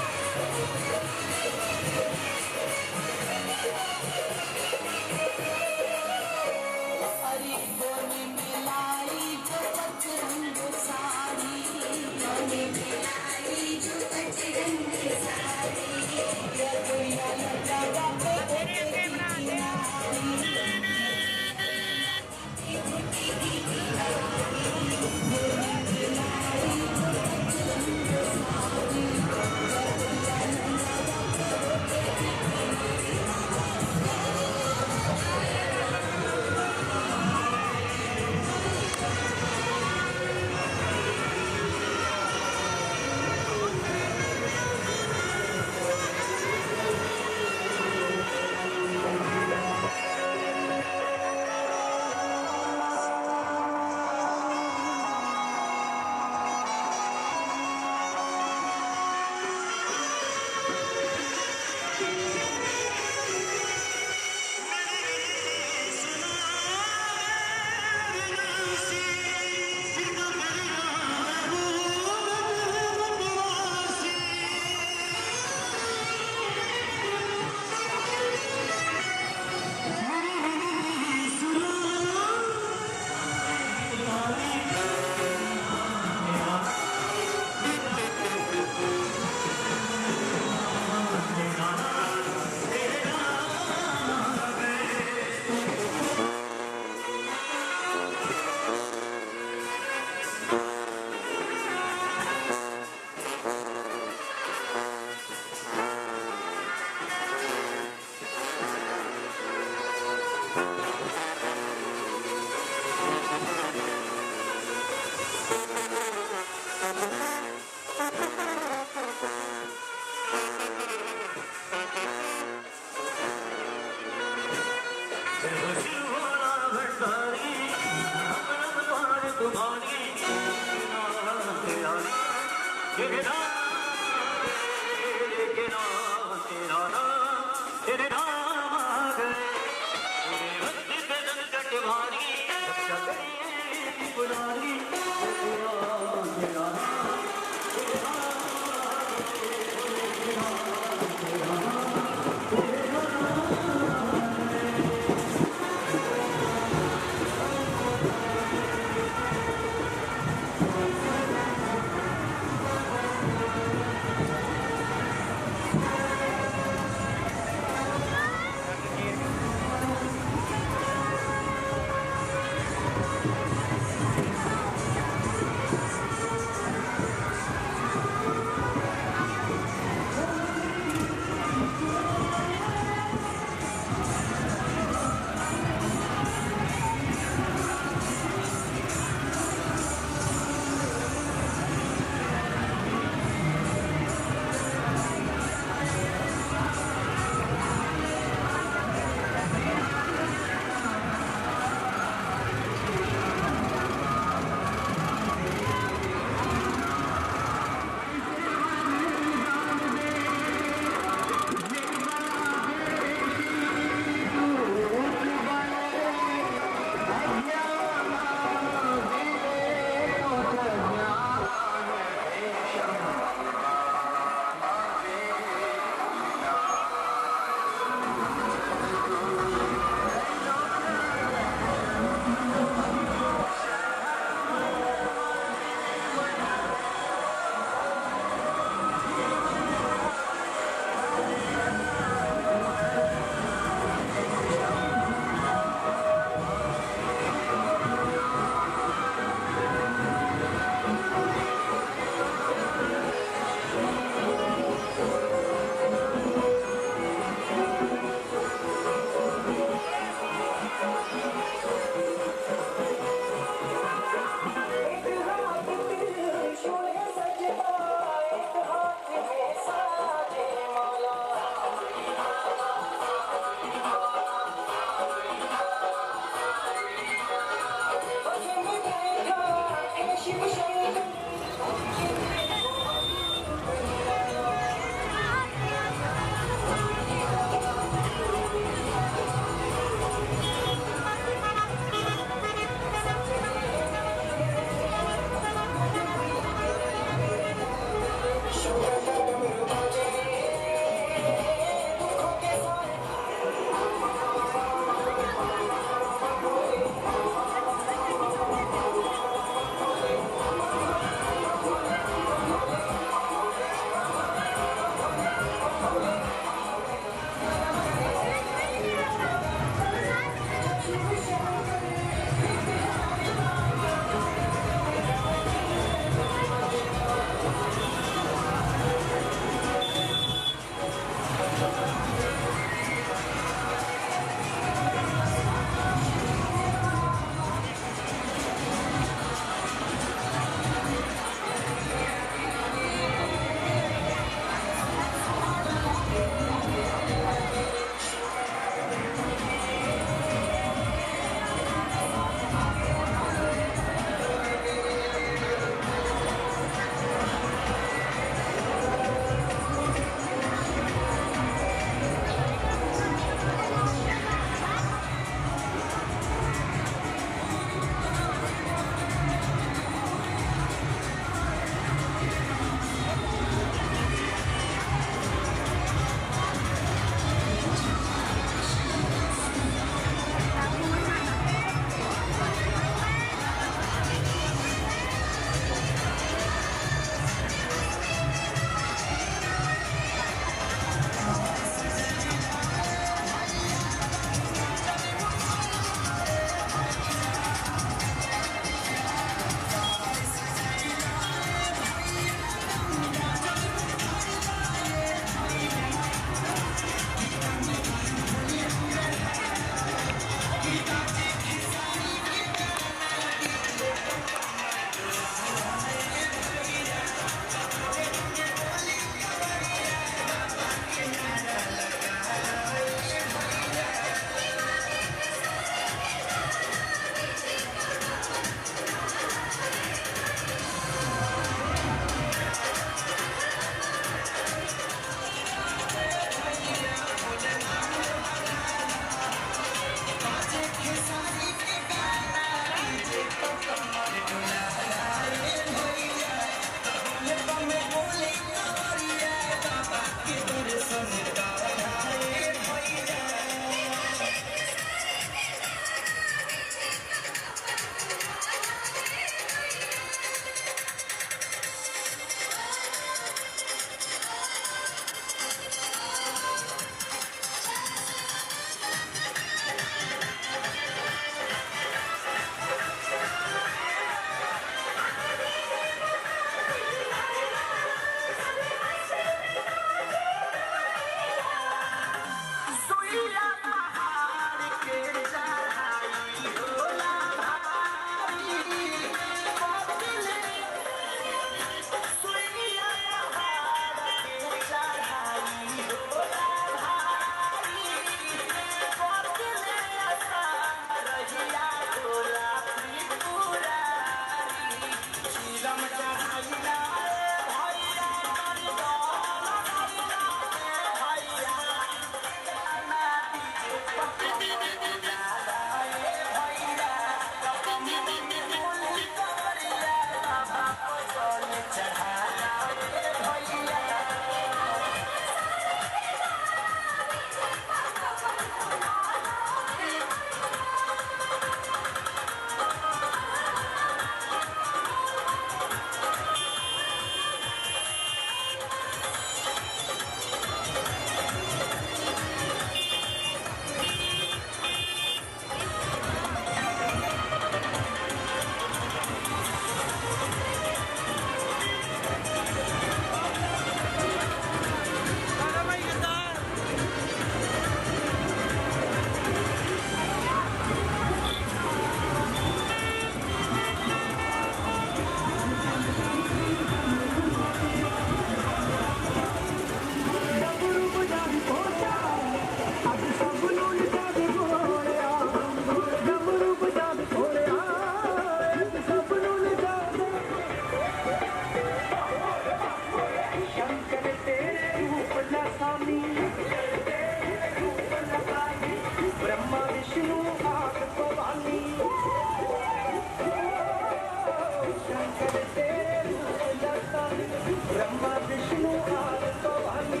कर तेरे रूप लतानी ब्रह्मा विष्णु आदि भवानी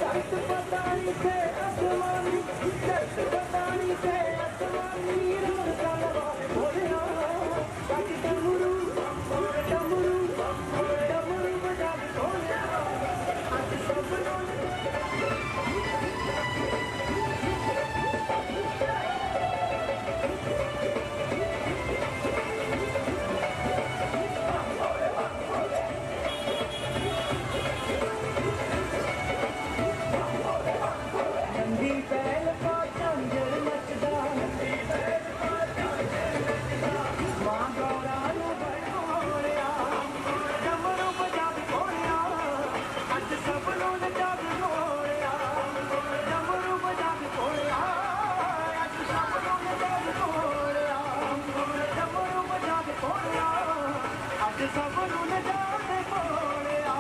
दर्द बतानी थे आसमानी दर्द बतानी थे आसमानी राम का नवाब भोलेना बाकी डमरू डमरू डमरू बजा के भोलेना आज सब लोग नंदी बैल का झंझर मचदा मां गौरा नु बड़ोड़िया डमरू बजा के भोलिया अज सब नु नचा के भोलिया डमरू बजा के भोलिया अज सब नु नचा के भोलिया डमरू बजा के भोलिया अज सब नु नचा के भोलिया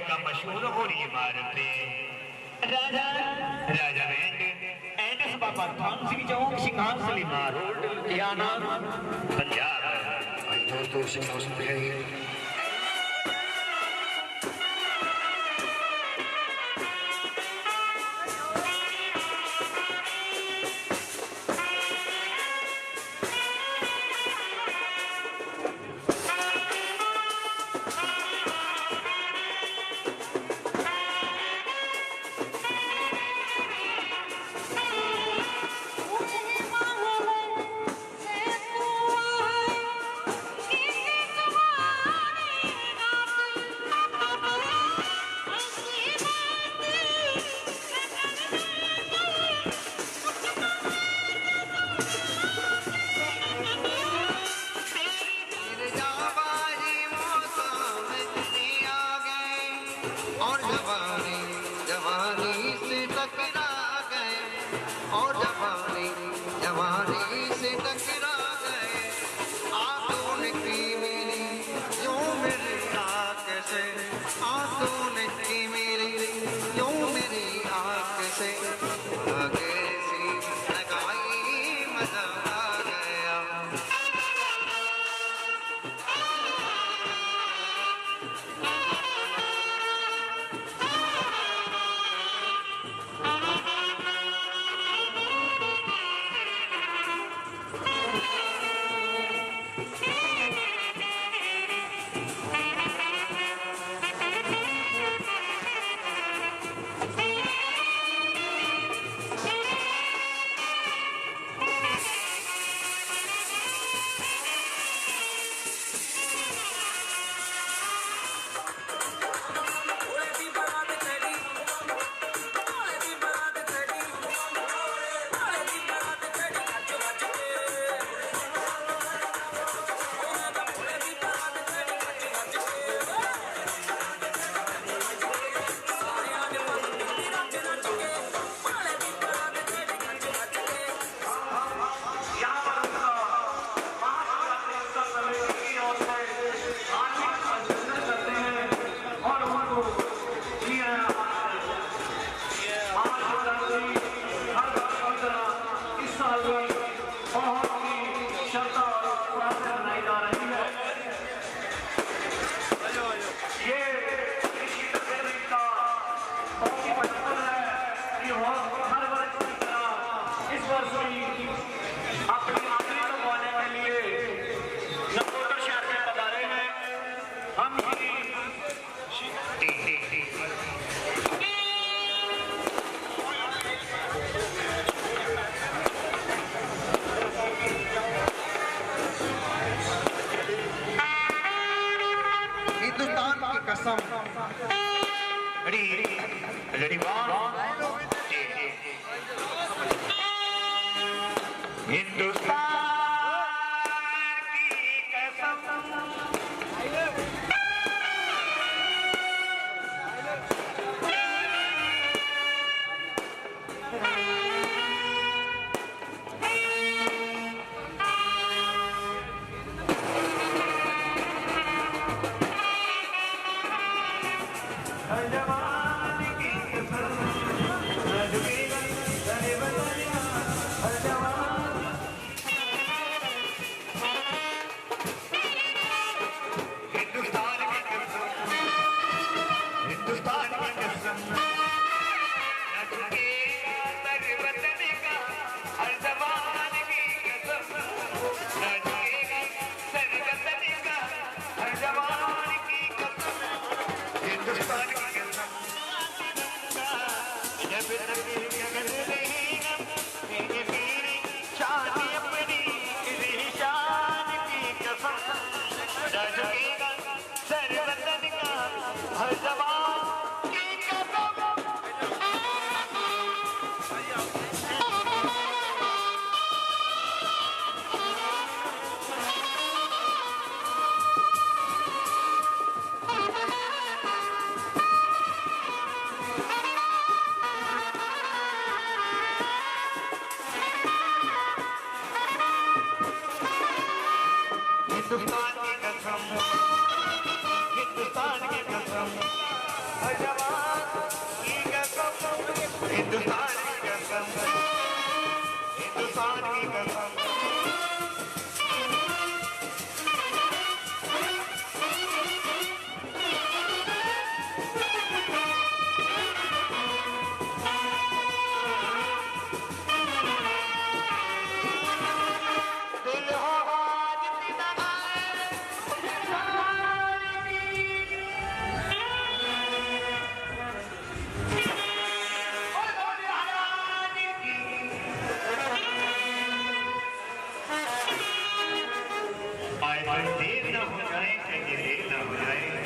का मशहूर हो रही इमारतें Raja Raja and Baba Than Singh Chowk Singhar cinema road Ludhiana Punjab. दोस्तों सिंहासन पे है जवान की कसम हिंदुस्तान की कसम हिंदुस्तान की कसम देर न हो जाए कहीं देर न हो जाए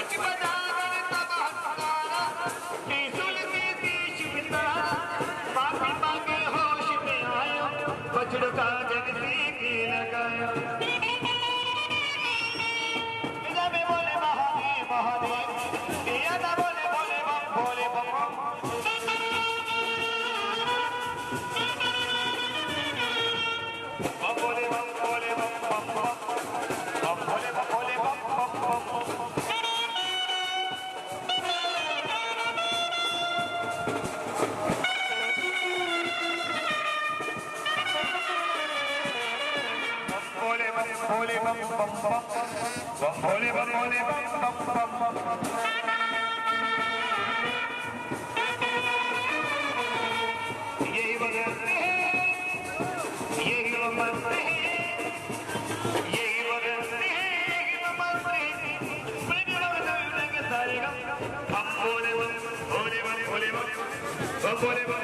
बच बजावन तब हंकारा त्रिशूल में तीर बितारा पापी मांगे होश में आयो बछड़ो का जग सीखी लगायो इधर में बोले महादेव महादेव दिया ना बोले बोले बम बोले बम बोले बम बोले बम बम बम बोले बम बोले बम बम बम बोले बम बोले बम बम बम बोले बम बोले बम बम बम यही बदलते हैं यही मरते हैं यही बदलते हैं यही मरते हैं बड़े बड़े के सारे हम बोले बम बोले बम बोले बम बोले बम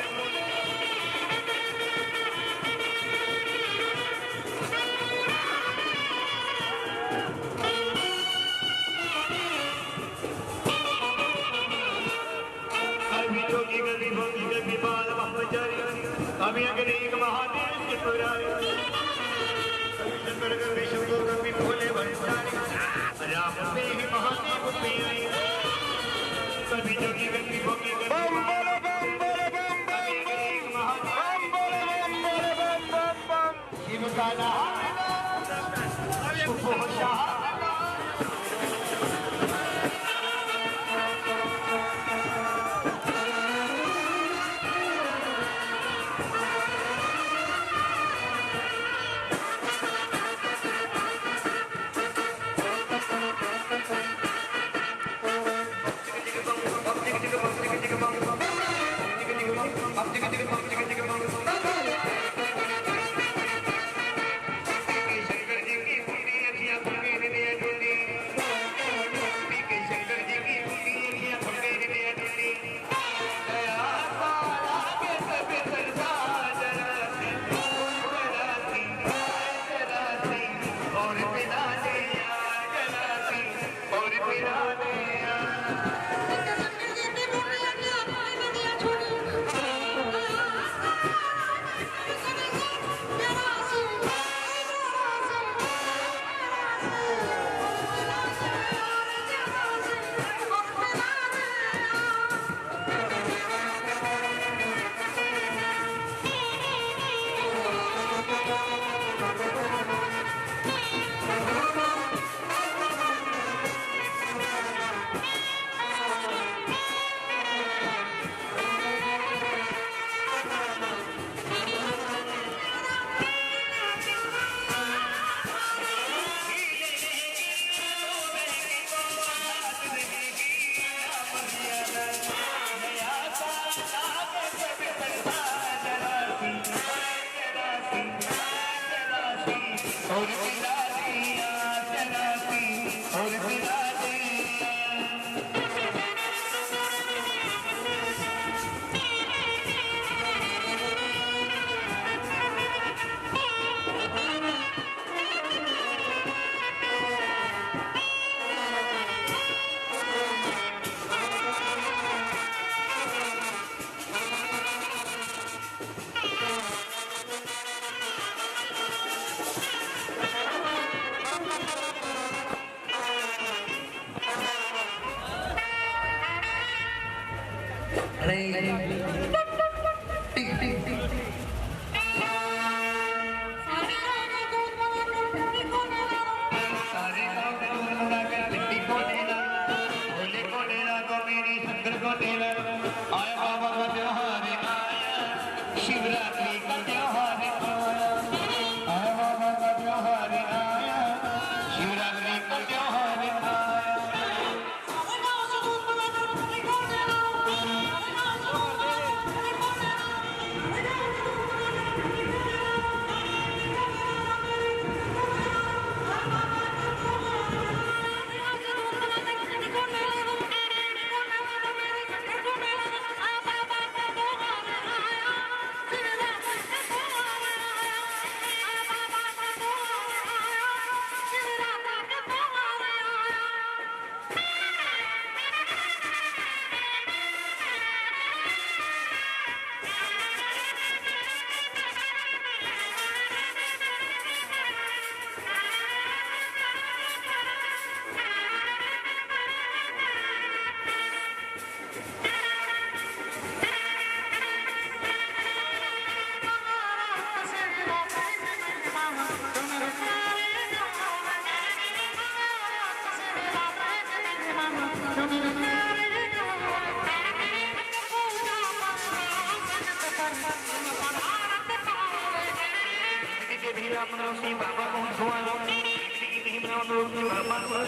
अभी अगरीक महादेव त्रिपुरारी शंकर गंगे शंभो गंगे भोले भंडारी राम पे ही महादेव पे आई सभी जोगी गंगे भोगी बम बोले बम बोले बम बम बम बोले बम बम बम शिव का नाम शुभ शाह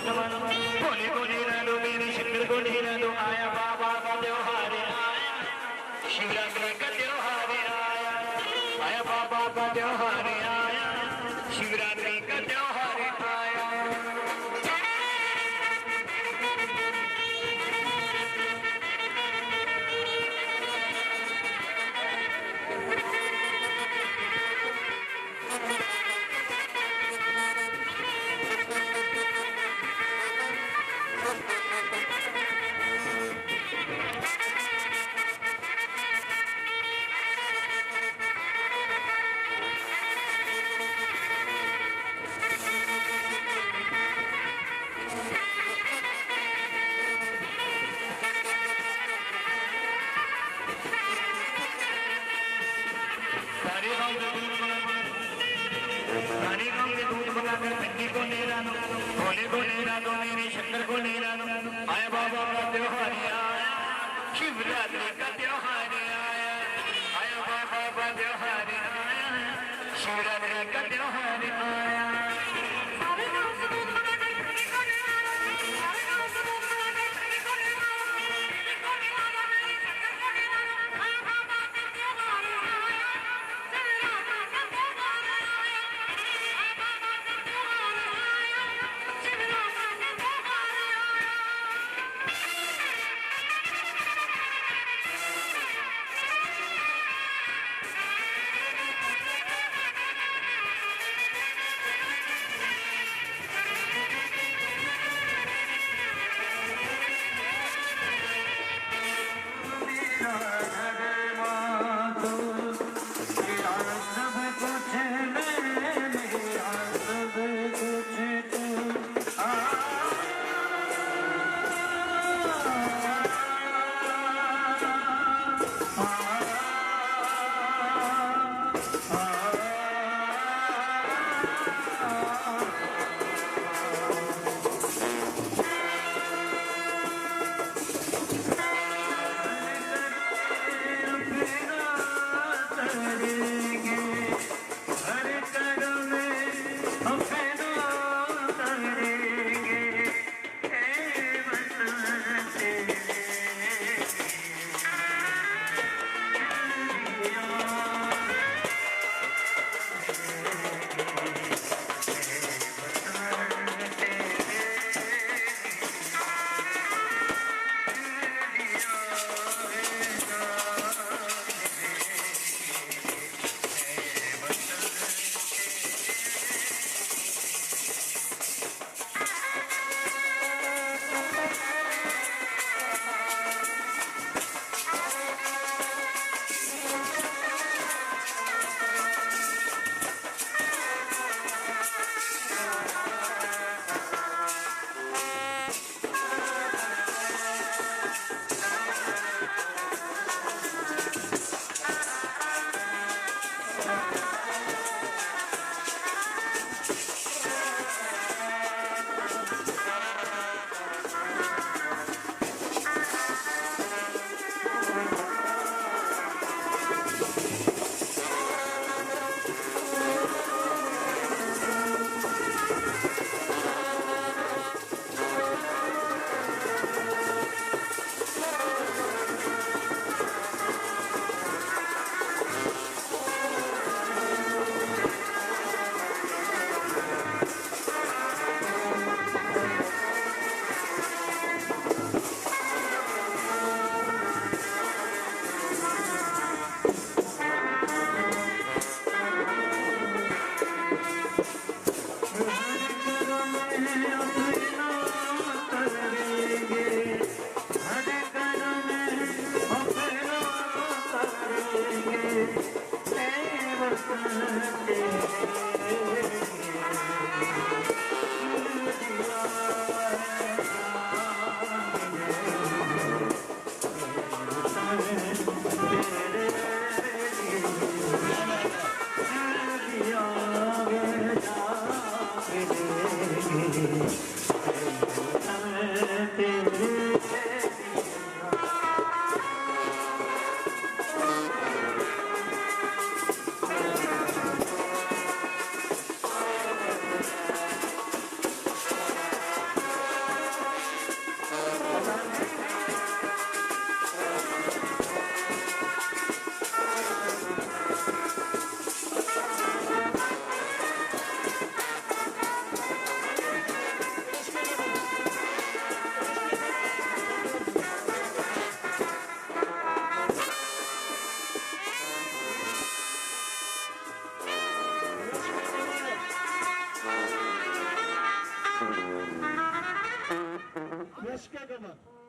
वर्तमान भोले को नीरा दो मेरे शंकर को नीरा दो आया बाबा का त्योहार आया शिवरात्रि का त्योहार आया आया बाबा का त्योहार आया शिवरात्रि का त्योहार आया भोले को नेरा दो मेरे शंकर को नेरा दो आया बाबा का त्योहार आया शिवरात्रि का त्योहार आया आया बाबा का त्योहार आया शिवरात्रि का त्योहार आया आशिक कमर